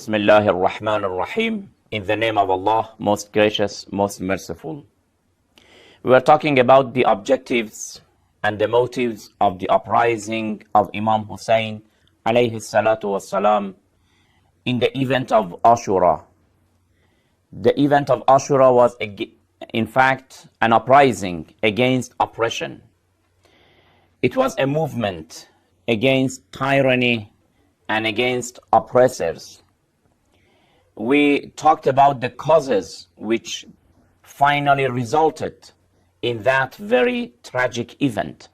Bismillah ar-Rahman ar-Rahim. In the name of Allah, most gracious, most merciful. We are talking about the objectives and the motives of the uprising of Imam Hussain alayhi salatu wassalam in the event of Ashura. The event of Ashura was, in fact, an uprising against oppression. It was a movement against tyranny and against oppressors. We talked about the causes which finally resulted in that very tragic event.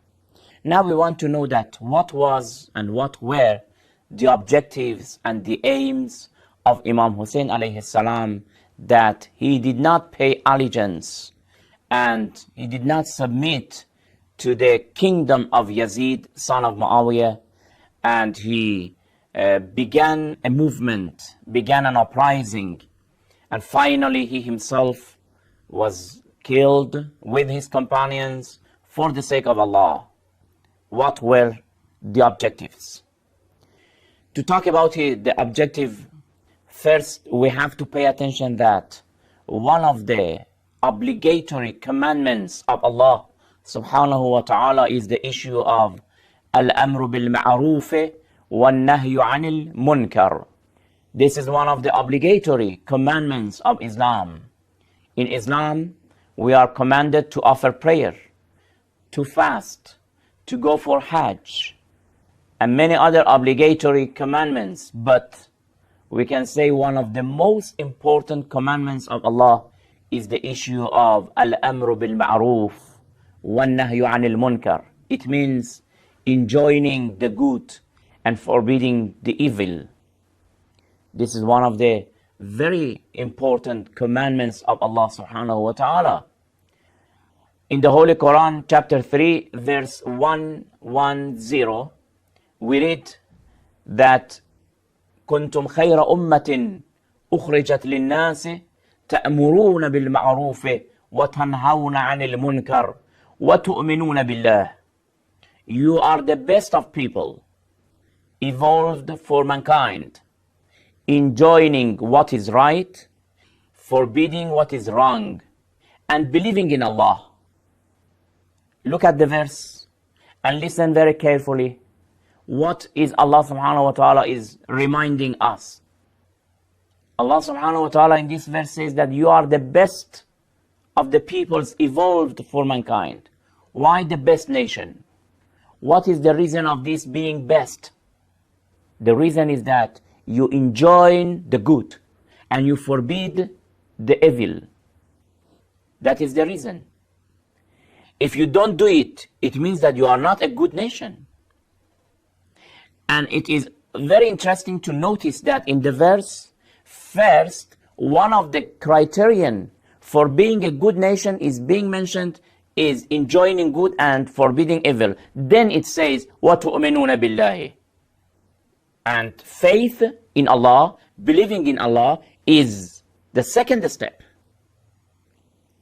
Now we want to know that what was and what were the objectives and the aims of Imam Hussain alayhi salam, that he did not pay allegiance and he did not submit to the kingdom of Yazid, son of Muawiyah, and he began a movement, began an uprising, and finally he himself was killed with his companions for the sake of Allah. What were the objectives? To talk about the objective, first we have to pay attention that one of the obligatory commandments of Allah subhanahu wa ta'ala is the issue of al-amru bil-ma'ruf وَالنَّهْيُ عَنِ الْمُنْكَرِ. This is one of the obligatory commandments of Islam. In Islam, we are commanded to offer prayer, to fast, to go for Hajj, and many other obligatory commandments. But we can say one of the most important commandments of Allah is the issue of al-amru bil-ma'ruf وَالنَّهْيُ عَنِ الْمُنْكَرِ. It means enjoining the good and forbidding the evil. This is one of the very important commandments of Allah subhanahu wa ta'ala. In the Holy Quran, chapter 3, verse 110, we read that كنتم خير أمة أخرجت للناس تأمرون بالمعروف وتنهون عن المنكر وتؤمنون بالله. You are the best of people, evolved for mankind, enjoining what is right, forbidding what is wrong, and believing in Allah. Look at the verse and listen very carefully. What is Allah subhanahu wa ta'ala is reminding us? Allah subhanahu wa ta'ala in this verse says that you are the best of the peoples evolved for mankind. Why the best nation? What is the reason of this being best? The reason is that you enjoin the good and you forbid the evil. That is the reason. If you don't do it, it means that you are not a good nation. And it is very interesting to notice that in the verse, first, one of the criterion for being a good nation is being mentioned is enjoining good and forbidding evil. Then it says, وَتُؤْمِنُونَ بِاللَّهِ. And faith in Allah, believing in Allah, is the second step.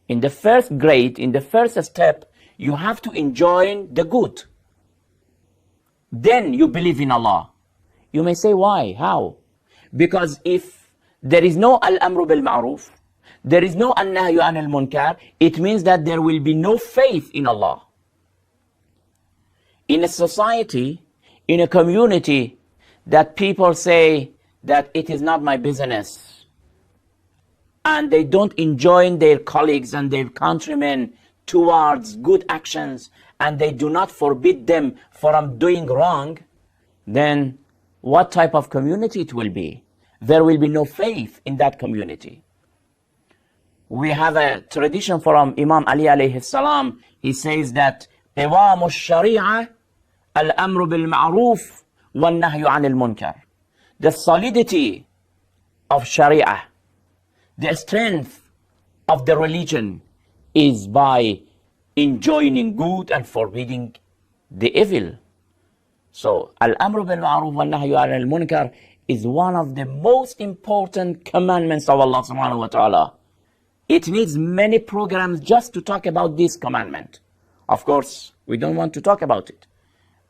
In the first grade, in the first step, you have to enjoin the good. Then you believe in Allah. You may say, why? How? Because if there is no al-amru bil-ma'ruf, there is no an-nahyu an al-munkar, it means that there will be no faith in Allah. In a society, in a community, that people say that it is not my business, and they don't enjoin their colleagues and their countrymen towards good actions, and they do not forbid them from doing wrong, then what type of community it will be? There will be no faith in that community. We have a tradition from Imam Ali alayhi salam. He says that قوام الشريعة الأمر بالمعروف وَالنَّهْيُ عَنِ الْمُنْكَرِ. The solidity of Sharia, the strength of the religion is by enjoining good and forbidding the evil. So, al-amru bil-ma'ruf wal-nahyu 'anil munkar is one of the most important commandments of Allah subhanahu wa ta'ala. It needs many programs just to talk about this commandment. Of course, we don't want to talk about it.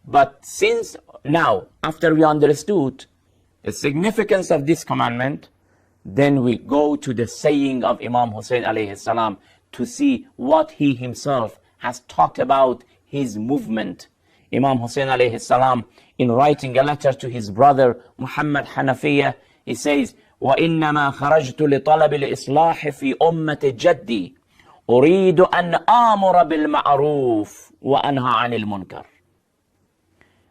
But since now, after we understood the significance of this commandment, then we go to the saying of Imam Hussain alayhi salam to see what he himself has talked about his movement. Imam Hussain alayhi salam, in writing a letter to his brother Muhammad Hanafiya, he says, وَإِنَّمَا خَرَجْتُ لِطَلَبِ الْإِصْلَاحِ فِي أُمَّةِ جَدِّي أُرِيدُ أَنْ آمُرَ بِالْمَعْرُوفِ وَأَنْهَى عَنِ الْمُنْكَرِ.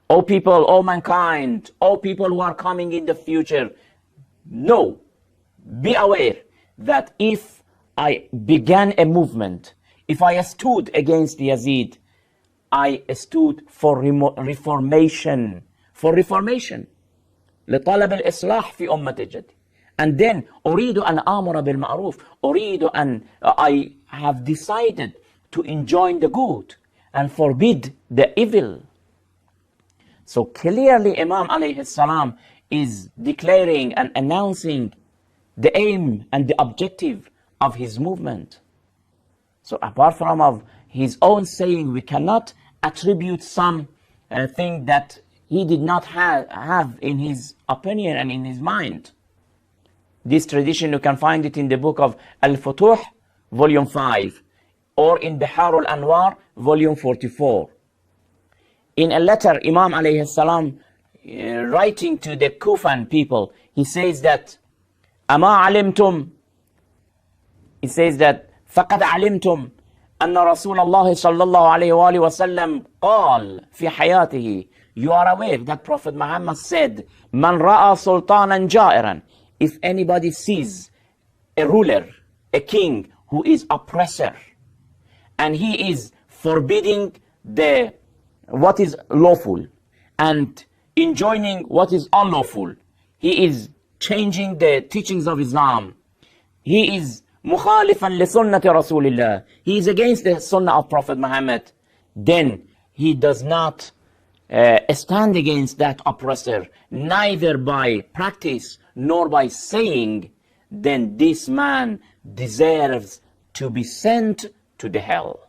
O people, O mankind, O people who are coming in the future, know, be aware that if I began a movement, if I stood against Yazid, I stood for reformation, لطلب الإصلاح في أمة جدي. And then أريد أن آمر بالمعروف, أريد أن, I have decided to enjoin the good and forbid the evil. So clearly Imam alayhi salam is declaring and announcing the aim and the objective of his movement. So apart from of his own saying, we cannot attribute some thing that he did not have in his opinion and in his mind. This tradition, you can find it in the book of Al-Futuh, volume 5, or in Bihar al-Anwar, volume 44. In a letter, Imam alayhi salam, writing to the Kufan people, he says that, أَمَا عَلِمْتُمْ, he says that, فَقَدْ عَلِمْتُمْ أن رسول الله صلى الله عليه وآله وسلم قال في حياته. You are aware that Prophet Muhammad said, من رأى سلطانا جائرا, if anybody sees a ruler, a king who is oppressor, and he is forbidding what is lawful and enjoining what is unlawful, he is changing the teachings of Islam, he is مخالفا لسنة رسول الله, he is against the sunnah of Prophet Muhammad, then he does not stand against that oppressor, neither by practice nor by saying, then this man deserves to be sent to the hell.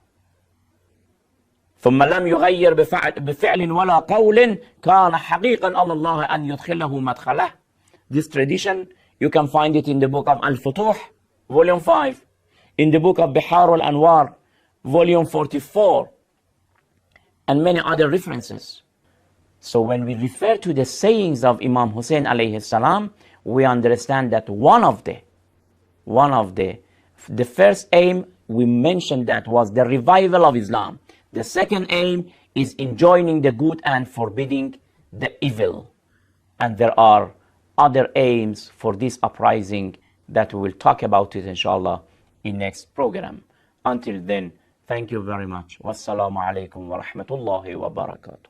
ثم لم يغير بفعل ولا قول كان حقيقا على الله أن يدخله مدخله. This tradition, you can find it in the book of Al-Futuh, volume 5, in the book of Bihar al-Anwar, volume 44, and many other references. So when we refer to the sayings of Imam Hussain alayhi salam, we understand that one of the first aim we mentioned that was the revival of Islam. The second aim is enjoining the good and forbidding the evil. And there are other aims for this uprising that we will talk about it inshallah in next program. Until then, thank you very much. Wassalamu alaikum wa rahmatullahi wa barakatuh.